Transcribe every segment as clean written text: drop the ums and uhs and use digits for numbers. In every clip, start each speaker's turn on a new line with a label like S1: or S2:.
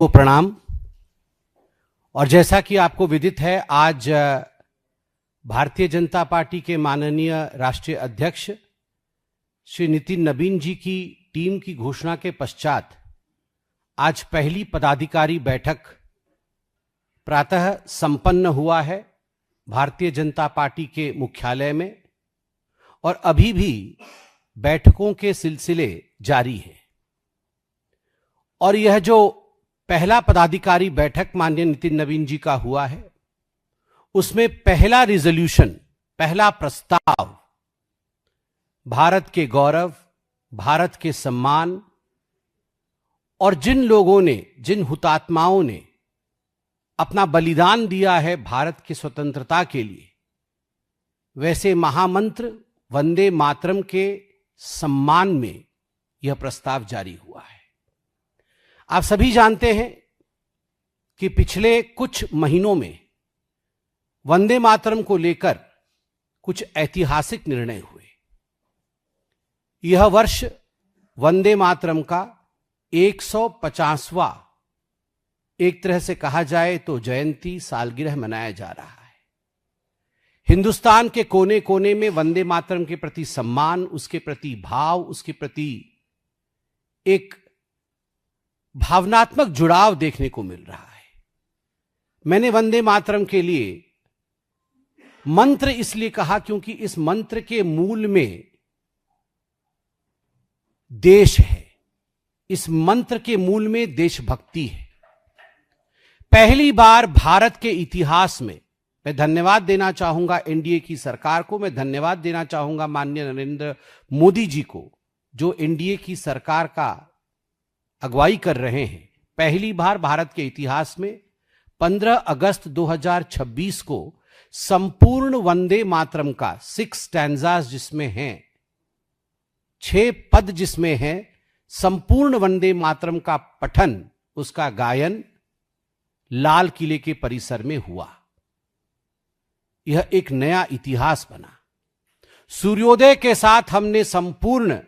S1: को प्रणाम। और जैसा कि आपको विदित है, आज भारतीय जनता पार्टी के माननीय राष्ट्रीय अध्यक्ष श्री नितिन नबीन जी की टीम की घोषणा के पश्चात आज पहली पदाधिकारी बैठक प्रातः संपन्न हुआ है भारतीय जनता पार्टी के मुख्यालय में, और अभी भी बैठकों के सिलसिले जारी है। और यह जो पहला पदाधिकारी बैठक माननीय नितिन नबीन जी का हुआ है, उसमें पहला रिजोल्यूशन, पहला प्रस्ताव भारत के गौरव, भारत के सम्मान और जिन लोगों ने, जिन हुतात्माओं ने अपना बलिदान दिया है भारत की स्वतंत्रता के लिए, वैसे महामंत्र वंदे मातरम के सम्मान में यह प्रस्ताव जारी हुआ है। आप सभी जानते हैं कि पिछले कुछ महीनों में वंदे मातरम को लेकर कुछ ऐतिहासिक निर्णय हुए। यह वर्ष वंदे मातरम का 150वां, एक तरह से कहा जाए तो जयंती सालगिरह मनाया जा रहा है। हिंदुस्तान के कोने कोने में वंदे मातरम के प्रति सम्मान, उसके प्रति भाव, उसके प्रति एक भावनात्मक जुड़ाव देखने को मिल रहा है। मैंने वंदे मातरम के लिए मंत्र इसलिए कहा क्योंकि इस मंत्र के मूल में देश है, इस मंत्र के मूल में देशभक्ति है। पहली बार भारत के इतिहास में, मैं धन्यवाद देना चाहूंगा एनडीए की सरकार को, मैं धन्यवाद देना चाहूंगा माननीय नरेंद्र मोदी जी को, जो एनडीए की सरकार का अगुवाई कर रहे हैं। पहली बार भारत के इतिहास में 15 अगस्त 2026 को संपूर्ण वंदे मातरम का 6 स्टैंजास जिसमें हैं, 6 पद जिसमें हैं, संपूर्ण वंदे मातरम का पठन, उसका गायन लाल किले के परिसर में हुआ। यह एक नया इतिहास बना। सूर्योदय के साथ हमने संपूर्ण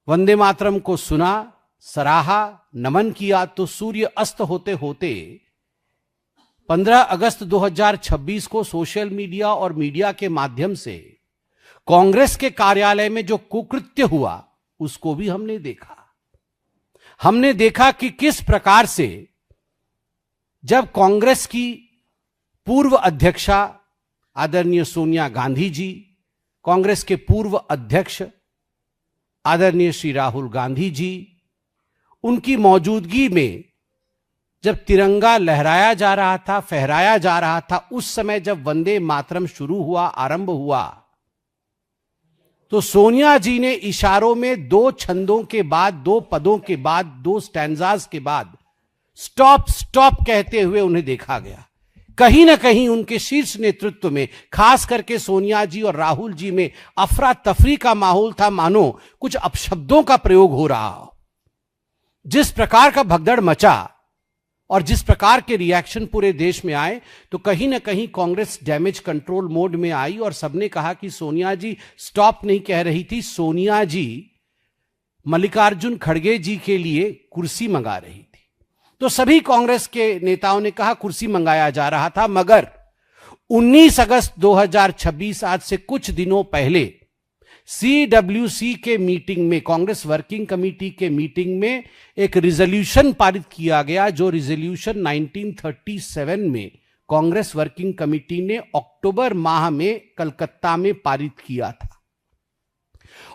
S1: वंदे मातरम को सुना, सराहा, नमन किया, तो सूर्य अस्त होते होते 15 अगस्त 2026 को सोशल मीडिया और मीडिया के माध्यम से कांग्रेस के कार्यालय में जो कुकृत्य हुआ, उसको भी हमने देखा। हमने देखा कि किस प्रकार से जब कांग्रेस की पूर्व अध्यक्षा आदरणीय सोनिया गांधी जी, कांग्रेस के पूर्व अध्यक्ष आदरणीय श्री राहुल गांधी जी, उनकी मौजूदगी में जब तिरंगा लहराया जा रहा था, फहराया जा रहा था, उस समय जब वंदे मातरम शुरू हुआ, आरंभ हुआ, तो सोनिया जी ने इशारों में 2 छंदों के बाद, 2 पदों के बाद, 2 स्टैंजास के बाद स्टॉप स्टॉप कहते हुए उन्हें देखा गया। कहीं ना कहीं उनके शीर्ष नेतृत्व में, खास करके सोनिया जी और राहुल जी में अफरा तफरी का माहौल था, मानो कुछ अपशब्दों का प्रयोग हो रहा हो। जिस प्रकार का भगदड़ मचा और जिस प्रकार के रिएक्शन पूरे देश में आए, तो कहीं ना कहीं कांग्रेस डैमेज कंट्रोल मोड में आई और सबने कहा कि सोनिया जी स्टॉप नहीं कह रही थी, सोनिया जी मल्लिकार्जुन खड़गे जी के लिए कुर्सी मंगा रही थी। तो सभी कांग्रेस के नेताओं ने कहा कुर्सी मंगाया जा रहा था। मगर 19 अगस्त 2026, आज से कुछ दिनों पहले, CWC के मीटिंग में, कांग्रेस वर्किंग कमेटी के मीटिंग में एक रिजोल्यूशन पारित किया गया, जो रिजोल्यूशन 1937 में कांग्रेस वर्किंग कमेटी ने अक्टूबर माह में कलकत्ता में पारित किया था।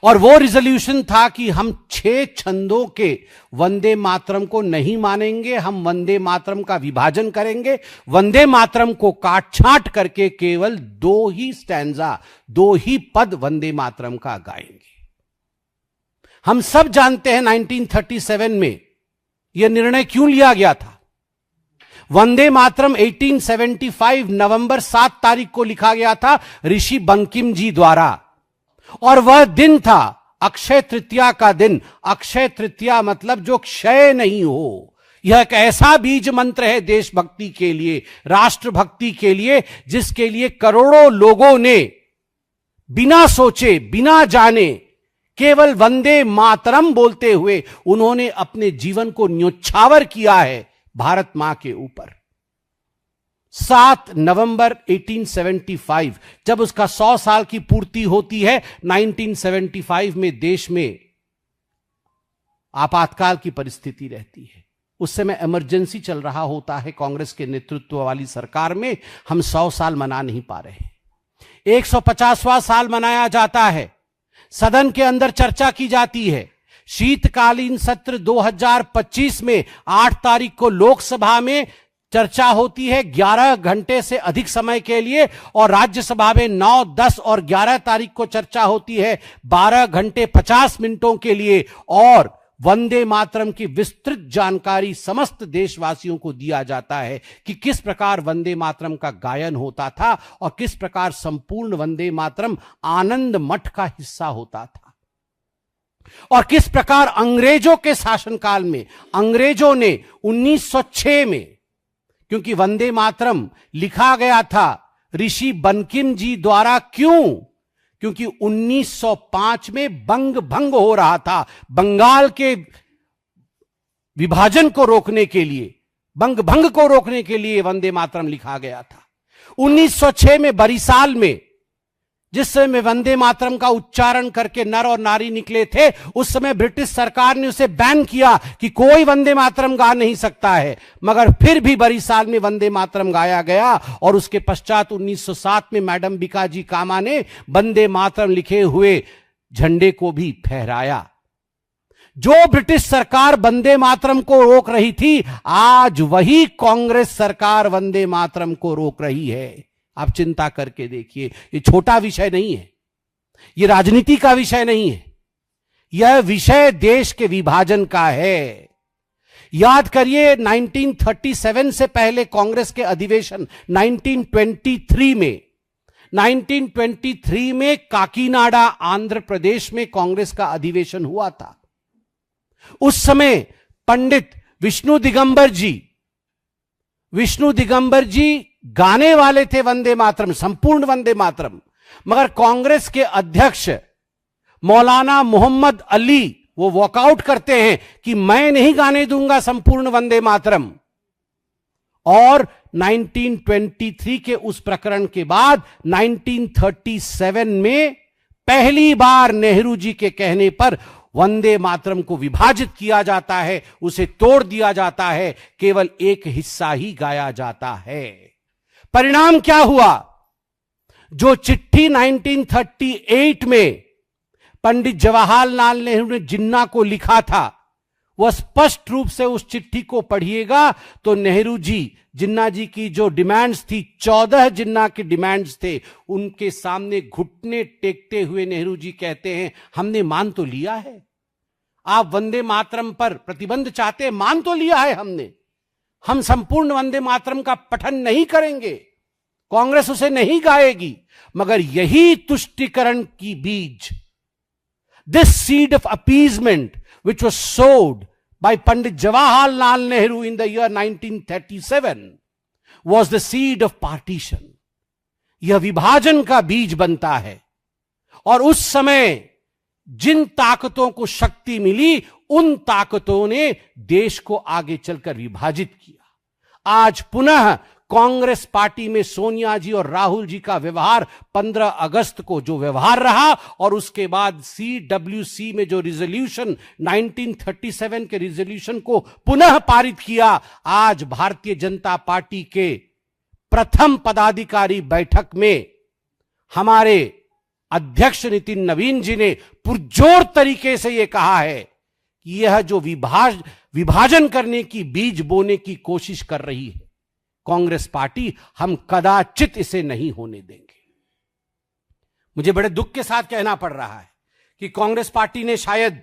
S1: और वो रिजोल्यूशन था कि हम 6 छंदों के वंदे मातरम को नहीं मानेंगे, हम वंदे मातरम का विभाजन करेंगे, वंदे मातरम को काट छांट करके केवल 2 ही स्टैंजा, 2 ही पद वंदे मातरम का गाएंगे। हम सब जानते हैं 1937 में यह निर्णय क्यों लिया गया था। वंदे मातरम 1875 नवंबर 7 तारीख को लिखा गया था ऋषि बंकिम जी द्वारा, और वह दिन था अक्षय तृतीया का दिन। अक्षय तृतीया मतलब जो क्षय नहीं हो। यह एक ऐसा बीज मंत्र है देशभक्ति के लिए, राष्ट्रभक्ति के लिए, जिसके लिए करोड़ों लोगों ने बिना सोचे, बिना जाने केवल वंदे मातरम बोलते हुए उन्होंने अपने जीवन को न्योछावर किया है भारत मां के ऊपर। 7 नवंबर 1875 जब उसका 100 साल की पूर्ति होती है, 1975 में देश में आपातकाल की परिस्थिति रहती है। उस समय इमरजेंसी चल रहा होता है कांग्रेस के नेतृत्व वाली सरकार में। हम 100 साल मना नहीं पा रहे। 150वां साल मनाया जाता है, सदन के अंदर चर्चा की जाती है। शीतकालीन सत्र 2025 में 8 तारीख को लोकसभा में चर्चा होती है 11 घंटे से अधिक समय के लिए, और राज्यसभा में 9, 10 और 11 तारीख को चर्चा होती है 12 घंटे 50 मिनटों के लिए। और वंदे मातरम की विस्तृत जानकारी समस्त देशवासियों को दिया जाता है कि किस प्रकार वंदे मातरम का गायन होता था और किस प्रकार संपूर्ण वंदे मातरम आनंद मठ का हिस्सा होता था, और किस प्रकार अंग्रेजों के शासनकाल में अंग्रेजों ने 1906 में, क्योंकि वंदे मातरम लिखा गया था ऋषि बंकिम जी द्वारा, क्यों? क्योंकि 1905 में बंग भंग हो रहा था। बंगाल के विभाजन को रोकने के लिए, बंग भंग को रोकने के लिए वंदे मातरम लिखा गया था। 1906 में बरिसाल में, जिस समय वंदे मातरम का उच्चारण करके नर और नारी निकले थे, उस समय ब्रिटिश सरकार ने उसे बैन किया कि कोई वंदे मातरम गा नहीं सकता है। मगर फिर भी बरिसाल में वंदे मातरम गाया गया, और उसके पश्चात 1907 में मैडम बिकाजी कामा ने वंदे मातरम लिखे हुए झंडे को भी फहराया। जो ब्रिटिश सरकार वंदे मातरम को रोक रही थी, आज वही कांग्रेस सरकार वंदे मातरम को रोक रही है। आप चिंता करके देखिए, ये छोटा विषय नहीं है, ये राजनीति का विषय नहीं है, यह विषय देश के विभाजन का है। याद करिए 1937 से पहले कांग्रेस के अधिवेशन 1923 में काकीनाडा आंध्र प्रदेश में कांग्रेस का अधिवेशन हुआ था। उस समय पंडित विष्णु दिगंबर जी गाने वाले थे वंदे मातरम, संपूर्ण वंदे मातरम। मगर कांग्रेस के अध्यक्ष मौलाना मोहम्मद अली वो वॉकआउट करते हैं कि मैं नहीं गाने दूंगा संपूर्ण वंदे मातरम। और 1923 के उस प्रकरण के बाद 1937 में पहली बार नेहरू जी के कहने पर वंदे मातरम को विभाजित किया जाता है, उसे तोड़ दिया जाता है, केवल एक हिस्सा ही गाया जाता है। परिणाम क्या हुआ? जो चिट्ठी 1938 में पंडित जवाहरलाल नेहरू ने जिन्ना को लिखा था, वह स्पष्ट रूप से उस चिट्ठी को पढ़िएगा तो नेहरू जी, जिन्ना जी की जो डिमांड्स थी, 14 जिन्ना की डिमांड्स थे, उनके सामने घुटने टेकते हुए नेहरू जी कहते हैं हमने मान तो लिया है, आप वंदे मातरम पर प्रतिबंध चाहते हैं, मान तो लिया है हमने, हम संपूर्ण वंदे मातरम का पठन नहीं करेंगे, कांग्रेस उसे नहीं गाएगी। मगर यही तुष्टीकरण की बीज, this seed of appeasement which was sowed by Pandit Jawaharlal Nehru in the year 1937 was the seed of partition. यह विभाजन का बीज बनता है, और उस समय जिन ताकतों को शक्ति मिली, उन ताकतों ने देश को आगे चलकर विभाजित किया। आज पुनः कांग्रेस पार्टी में सोनिया जी और राहुल जी का व्यवहार 15 अगस्त को जो व्यवहार रहा, और उसके बाद CWC में जो रिजोल्यूशन 1937 के रिजोल्यूशन को पुनः पारित किया, आज भारतीय जनता पार्टी के प्रथम पदाधिकारी बैठक में हमारे अध्यक्ष नितिन नवीन जी ने पुरजोर तरीके से यह कहा है कि यह जो विभाजन करने की बीज बोने की कोशिश कर रही है कांग्रेस पार्टी, हम कदाचित इसे नहीं होने देंगे। मुझे बड़े दुख के साथ कहना पड़ रहा है कि कांग्रेस पार्टी ने शायद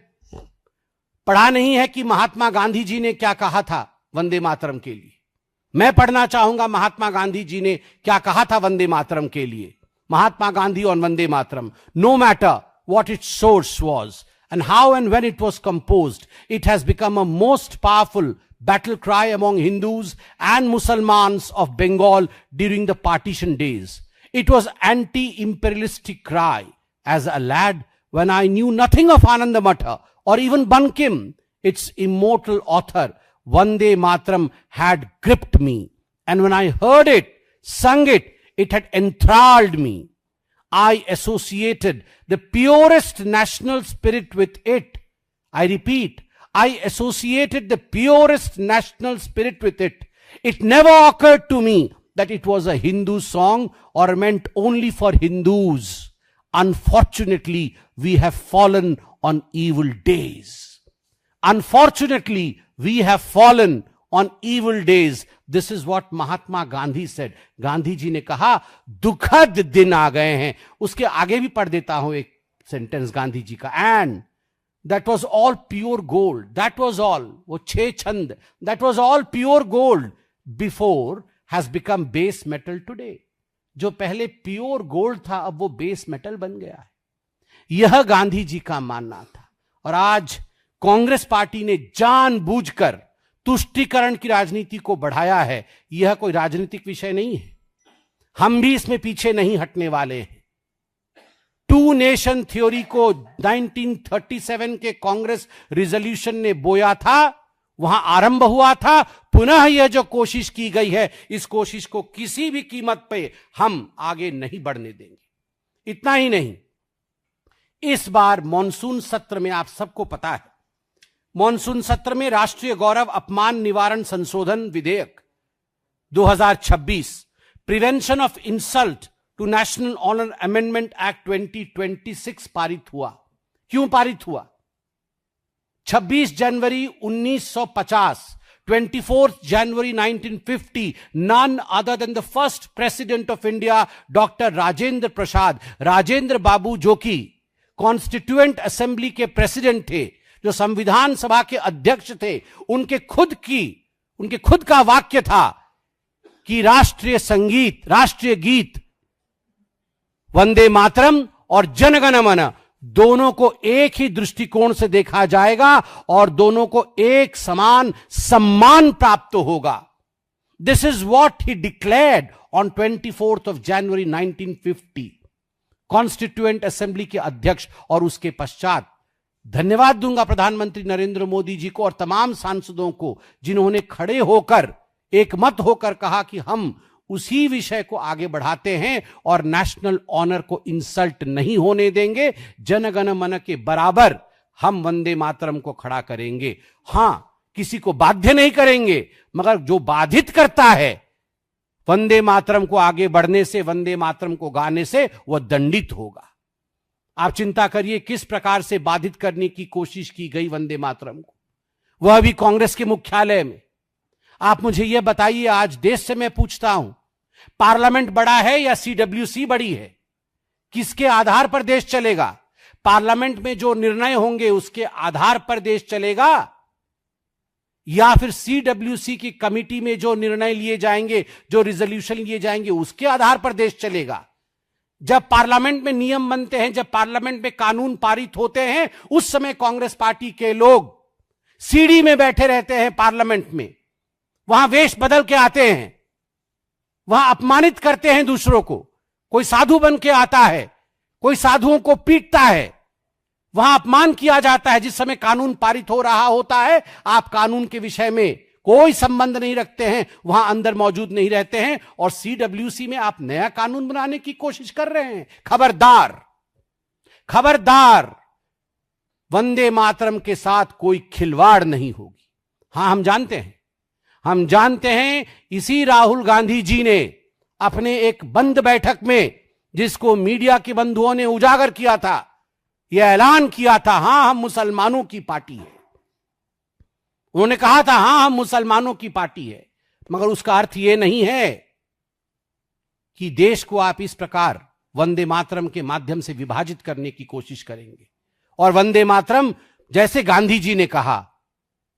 S1: पढ़ा नहीं है कि महात्मा गांधी जी ने क्या कहा था वंदे मातरम के लिए। मैं पढ़ना चाहूंगा महात्मा गांधी जी ने क्या कहा था वंदे मातरम के लिए। Mahatma Gandhi on Vande Mataram, no matter what its source was and how and when it was composed, it has become a most powerful battle cry among Hindus and Muslims of Bengal during the partition days. It was anti-imperialistic cry. As a lad, when I knew nothing of Ananda Matha or even Bankim, its immortal author, Vande Mataram had gripped me. And when I heard it, sung it, it had enthralled me. I associated the purest national spirit with it. I repeat, I associated the purest national spirit with it. It never occurred to me that it was a Hindu song or meant only for Hindus. Unfortunately, we have fallen on evil days. Unfortunately, we have fallen on evil days. This is what Mahatma Gandhi said. Gandhi ji ने कहा दुखद दिन आ गए हैं. उसके आगे भी पढ़ देता हूं एक सेंटेंस गांधी जी का. And that was all pure gold. That was all. वो 6 छंद. That was all pure gold before has become base metal today. जो पहले प्योर गोल्ड था अब वो बेस मेटल बन गया है. यह गांधी जी का मानना था. और आज कांग्रेस पार्टी ने जानबूझकर तुष्टीकरण की राजनीति को बढ़ाया है. यह कोई राजनीतिक विषय नहीं है. हम भी इसमें पीछे नहीं हटने वाले हैं. 2 नेशन थ्योरी को 1937 के कांग्रेस रिजोल्यूशन ने बोया था, वहां आरंभ हुआ था. पुनः यह जो कोशिश की गई है, इस कोशिश को किसी भी कीमत पे हम आगे नहीं बढ़ने देंगे. इतना ही नहीं, इस बार मॉनसून सत्र में आप सबको पता है, मॉनसून सत्र में राष्ट्रीय गौरव अपमान निवारण संशोधन विधेयक 2026, prevention of insult to national honour amendment act 2026 पारित हुआ. क्यों पारित हुआ? 26 जनवरी 1950, 24 January 1950, none other than the first president of India, Dr. Rajendra Prasad, Rajendra बाबू, जो कि कॉन्स्टिट्यूएंट असेंबली के प्रेसिडेंट थे, जो संविधान सभा के अध्यक्ष थे, उनके खुद का वाक्य था कि राष्ट्रीय संगीत, राष्ट्रीय गीत वंदे मातरम और जनगण मन दोनों को एक ही दृष्टिकोण से देखा जाएगा और दोनों को एक समान सम्मान प्राप्त होगा. This is what he declared on 24 January 1950. Constituent assembly के अध्यक्ष. और उसके पश्चात धन्यवाद दूंगा प्रधानमंत्री नरेंद्र मोदी जी को और तमाम सांसदों को जिन्होंने खड़े होकर एकमत होकर कहा कि हम उसी विषय को आगे बढ़ाते हैं और नेशनल ऑनर को इंसल्ट नहीं होने देंगे. जनगण मन के बराबर हम वंदे मातरम को खड़ा करेंगे. हां, किसी को बाध्य नहीं करेंगे, मगर जो बाधित करता है वंदे मातरम को आगे बढ़ने से, वंदे मातरम को गाने से, वह दंडित होगा. आप चिंता करिए किस प्रकार से बाधित करने की कोशिश की गई वंदे मातरम को, वह भी कांग्रेस के मुख्यालय में. आप मुझे यह बताइए, आज देश से मैं पूछता हूं, पार्लियामेंट बड़ा है या सीडब्ल्यूसी बड़ी है? किसके आधार पर देश चलेगा? पार्लियामेंट में जो निर्णय होंगे उसके आधार पर देश चलेगा, या फिर सीडब्ल्यूसी की कमिटी में जो निर्णय लिए जाएंगे, जो रिजोल्यूशन लिए जाएंगे, उसके आधार पर देश चलेगा? जब पार्लियामेंट में नियम बनते हैं, जब पार्लियामेंट में कानून पारित होते हैं, उस समय कांग्रेस पार्टी के लोग सीढ़ी में बैठे रहते हैं पार्लियामेंट में, वहां वेश बदल के आते हैं, वहां अपमानित करते हैं दूसरों को. कोई साधु बन के आता है, कोई साधुओं को पीटता है, वहां अपमान किया जाता है. जिस समय कानून पारित हो रहा होता है, आप कानून के विषय में कोई संबंध नहीं रखते हैं, वहां अंदर मौजूद नहीं रहते हैं, और सीडब्ल्यूसी में आप नया कानून बनाने की कोशिश कर रहे हैं. खबरदार, खबरदार, वंदे मातरम के साथ कोई खिलवाड़ नहीं होगी. हां, हम जानते हैं इसी राहुल गांधी जी ने अपने एक बंद बैठक में, जिसको मीडिया के बंधुओं ने उजागर किया था, यह ऐलान किया था, हां हम मुसलमानों की पार्टी है. उन्होंने कहा था हां हम मुसलमानों की पार्टी है, मगर उसका अर्थ यह नहीं है कि देश को आप इस प्रकार वंदे मातरम के माध्यम से विभाजित करने की कोशिश करेंगे. और वंदे मातरम, जैसे गांधी जी ने कहा,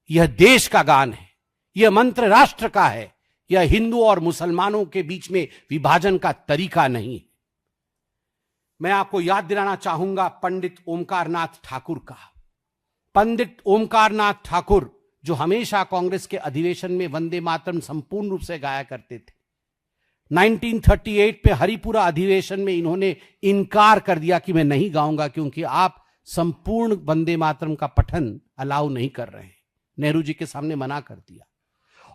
S1: यह देश का गान है, यह मंत्र राष्ट्र का है, यह हिंदू और मुसलमानों के बीच में विभाजन का तरीका नहीं है. मैं आपको याद दिलाना चाहूंगा पंडित ओमकारनाथ ठाकुर का. पंडित ओमकारनाथ ठाकुर, जो हमेशा कांग्रेस के अधिवेशन में वंदे मातरम संपूर्ण रूप से गाया करते थे, 1938 पे हरिपुरा अधिवेशन में इन्होंने इनकार कर दिया कि मैं नहीं गाऊंगा, क्योंकि आप संपूर्ण वंदे मातरम का पठन अलाउ नहीं कर रहे हैं। नेहरू जी के सामने मना कर दिया।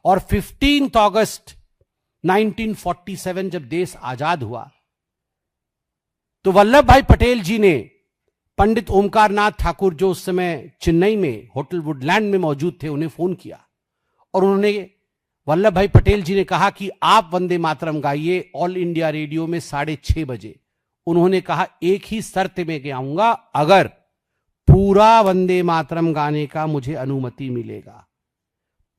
S1: और 15 अगस्त 1947 जब देश आजाद हुआ तो वल्लभ भाई पटेल जी ने पंडित ओमकार नाथ ठाकुर, जो उस समय चेन्नई में होटल वुडलैंड में मौजूद थे, उन्हें फोन किया और उन्होंने वल्लभ भाई पटेल जी ने कहा कि आप वंदे मातरम गाइए ऑल इंडिया रेडियो में 6:30 बजे। उन्होंने कहा एक ही शर्त में गाऊंगा, अगर पूरा वंदे मातरम गाने का मुझे अनुमति मिलेगा।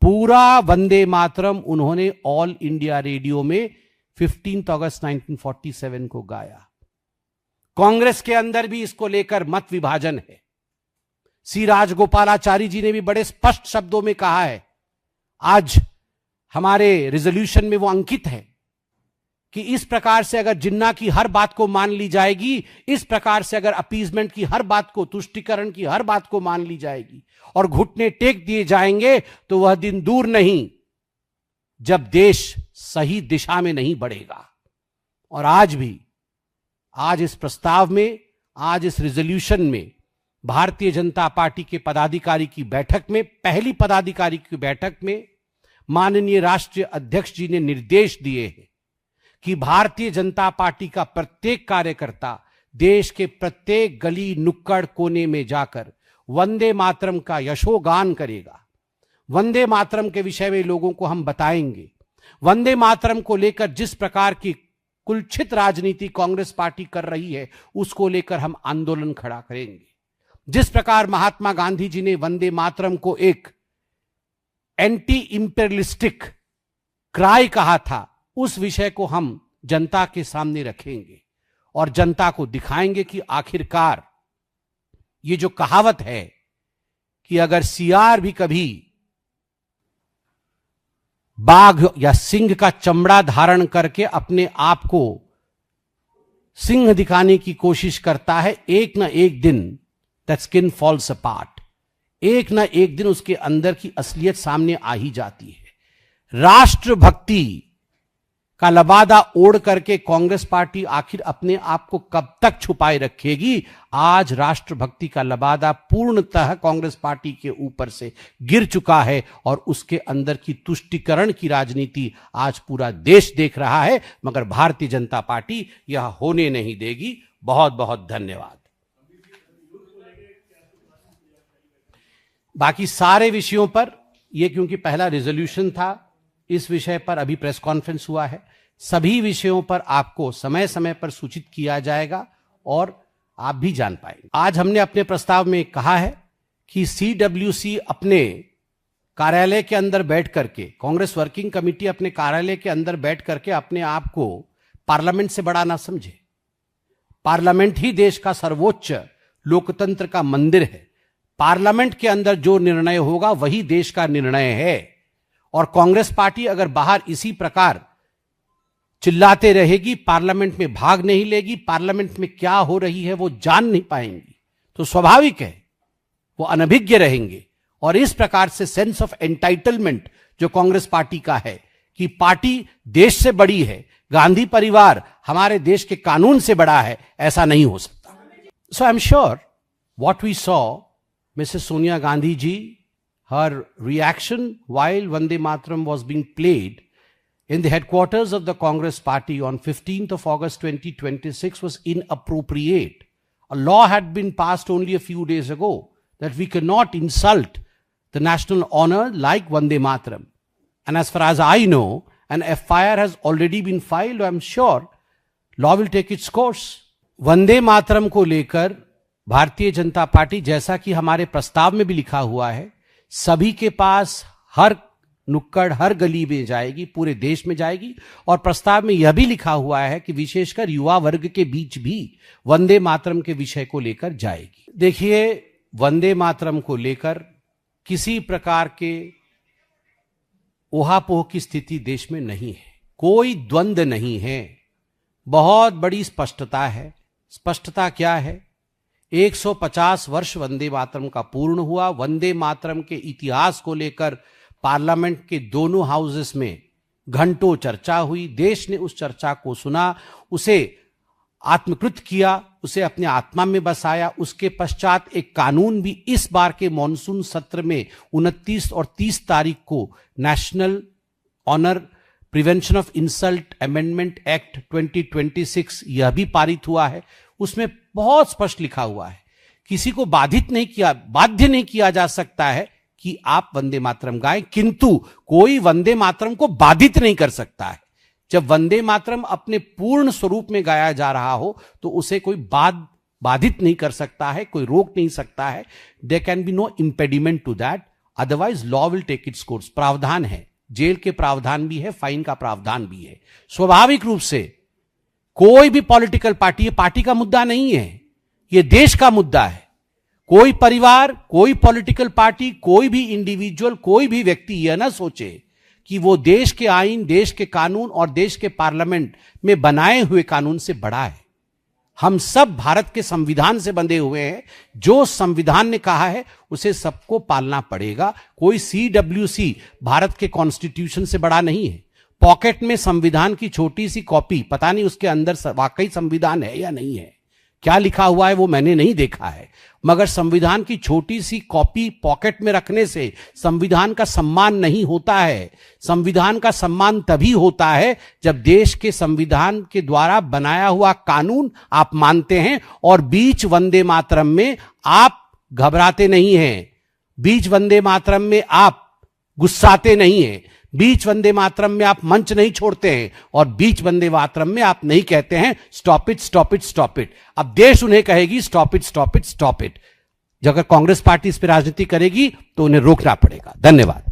S1: पूरा वंदे मातरम उन्होंने ऑल इंडिया रेडियो में 15 अगस्त 1947 को गाया। कांग्रेस के अंदर भी इसको लेकर मत विभाजन है। सी राजगोपालाचारी जी ने भी बड़े स्पष्ट शब्दों में कहा है, आज हमारे रिजोल्यूशन में वो अंकित है कि इस प्रकार से अगर जिन्ना की हर बात को मान ली जाएगी, इस प्रकार से अगर अपीजमेंट की हर बात को, तुष्टिकरण की हर बात को मान ली जाएगी और घुटने टेक दिए जाएंगे, तो वह दिन दूर नहीं जब देश सही दिशा में नहीं बढ़ेगा। और आज इस प्रस्ताव में, आज इस रिजोल्यूशन में भारतीय जनता पार्टी के पदाधिकारी की बैठक में, पहली पदाधिकारी की बैठक में माननीय राष्ट्रीय अध्यक्ष जी ने निर्देश दिए हैं कि भारतीय जनता पार्टी का प्रत्येक कार्यकर्ता देश के प्रत्येक गली नुक्कड़ कोने में जाकर वंदे मातरम का यशोगान करेगा। वंदे मातरम के विषय में लोगों को हम बताएंगे। वंदे मातरम को लेकर जिस प्रकार की कुलछित राजनीति कांग्रेस पार्टी कर रही है, उसको लेकर हम आंदोलन खड़ा करेंगे। जिस प्रकार महात्मा गांधी जी ने वंदे मातरम को एक एंटी इंपेरियलिस्टिक क्राई कहा था, उस विषय को हम जनता के सामने रखेंगे और जनता को दिखाएंगे कि आखिरकार ये जो कहावत है कि अगर सियार भी कभी बाघ या सिंह का चमड़ा धारण करके अपने आप को सिंह दिखाने की कोशिश करता है, एक ना एक दिन दैट स्किन फॉल्स अपार्ट, एक ना एक दिन उसके अंदर की असलियत सामने आ ही जाती है। राष्ट्रभक्ति का लबादा ओढ़ करके कांग्रेस पार्टी आखिर अपने आप को कब तक छुपाए रखेगी? आज राष्ट्रभक्ति का लबादा पूर्णतः कांग्रेस पार्टी के ऊपर से गिर चुका है और उसके अंदर की तुष्टिकरण की राजनीति आज पूरा देश देख रहा है, मगर भारतीय जनता पार्टी यह होने नहीं देगी। बहुत बहुत धन्यवाद। बाकी सारे विषयों पर, यह क्योंकि पहला रिजोल्यूशन था, इस विषय पर अभी प्रेस कॉन्फ्रेंस हुआ है। सभी विषयों पर आपको समय समय पर सूचित किया जाएगा और आप भी जान पाएंगे। आज हमने अपने प्रस्ताव में कहा है कि सीडब्ल्यूसी अपने कार्यालय के अंदर बैठ करके, कांग्रेस वर्किंग कमेटी अपने कार्यालय के अंदर बैठ करके अपने आप को पार्लियामेंट से बड़ा ना समझे। पार्लियामेंट ही देश का सर्वोच्च लोकतंत्र का मंदिर है। पार्लियामेंट के अंदर जो निर्णय होगा वही देश का निर्णय है। और कांग्रेस पार्टी अगर बाहर इसी प्रकार चिल्लाते रहेगी, पार्लियामेंट में भाग नहीं लेगी, पार्लियामेंट में क्या हो रही है वो जान नहीं पाएंगी, तो स्वाभाविक है वो अनभिज्ञ रहेंगे। और इस प्रकार से सेंस ऑफ एंटाइटलमेंट जो कांग्रेस पार्टी का है कि पार्टी देश से बड़ी है, गांधी परिवार हमारे देश के कानून से बड़ा है, ऐसा नहीं हो सकता। So I am sure what we saw, Mrs Sonia Gandhi ji, her reaction while Vande Mataram was being played in the headquarters of the Congress Party on 15th of August 2026 was inappropriate. A law had been passed only a few days ago that we cannot insult the national honor like Vande Mataram. And as far as I know, an FIR has already been filed. I'm sure law will take its course. Vande Mataram को लेकर Bharatiya Janata party, जैसा कि हमारे प्रस्ताव में भी लिखा हुआ है, सभी के पास हर नुक्कड़ हर गली में जाएगी, पूरे देश में जाएगी। और प्रस्ताव में यह भी लिखा हुआ है कि विशेषकर युवा वर्ग के बीच भी वंदे मातरम के विषय को लेकर जाएगी। देखिए, वंदे मातरम को लेकर किसी प्रकार के ओहापोह की स्थिति देश में नहीं है, कोई द्वंद्व नहीं है। बहुत बड़ी स्पष्टता है। स्पष्टता क्या है? 150 वर्ष वंदे मातरम का पूर्ण हुआ। वंदे मातरम के इतिहास को लेकर पार्लियामेंट के दोनों हाउसेस में घंटों चर्चा हुई। देश ने उस चर्चा को सुना, उसे आत्मकृत किया, उसे अपने आत्मा में बसाया। उसके पश्चात एक कानून भी इस बार के मॉनसून सत्र में 29 और 30 तारीख को national honour prevention of insult amendment act 2026 यह भी पारित हुआ है। उसमें बहुत स्पष्ट लिखा हुआ है, किसी को बाध्य नहीं किया जा सकता है कि आप वंदे मातरम गाएं, किंतु कोई वंदे मातरम को बाधित नहीं कर सकता है। जब वंदे मातरम अपने पूर्ण स्वरूप में गाया जा रहा हो तो उसे कोई बाधित नहीं कर सकता है, कोई रोक नहीं सकता है। There can be no impediment to that, otherwise law will take its course. प्रावधान है, जेल के प्रावधान भी है, फाइन का प्रावधान भी है। स्वाभाविक रूप से कोई भी पॉलिटिकल पार्टी, ये पार्टी का मुद्दा नहीं है, ये देश का मुद्दा है। कोई परिवार, कोई पॉलिटिकल पार्टी, कोई भी इंडिविजुअल, कोई भी व्यक्ति यह ना सोचे कि वो देश के आईन, देश के कानून और देश के पार्लियामेंट में बनाए हुए कानून से बड़ा है। हम सब भारत के संविधान से बंधे हुए हैं। जो संविधान ने कहा है उसे सबको पालना पड़ेगा। कोई CWC भारत के कॉन्स्टिट्यूशन से बड़ा नहीं है। पॉकेट में संविधान की छोटी सी कॉपी, पता नहीं उसके अंदर वाकई संविधान है या नहीं है, क्या लिखा हुआ है वो मैंने नहीं देखा है, मगर संविधान की छोटी सी कॉपी पॉकेट में रखने से संविधान का सम्मान नहीं होता है। संविधान का सम्मान तभी होता है जब देश के संविधान के द्वारा बनाया हुआ कानून आप मानते हैं और बीच वंदे मातरम में आप घबराते नहीं हैं, बीच वंदे मातरम में आप गुस्साते नहीं हैं, बीच वंदे मातरम में आप मंच नहीं छोड़ते हैं और बीच वंदे मातरम में आप नहीं कहते हैं stop it, stop it, stop it. अब देश उन्हें कहेगी stop it, stop it, stop it. अगर कांग्रेस पार्टी इस पर राजनीति करेगी तो उन्हें रोकना पड़ेगा। धन्यवाद।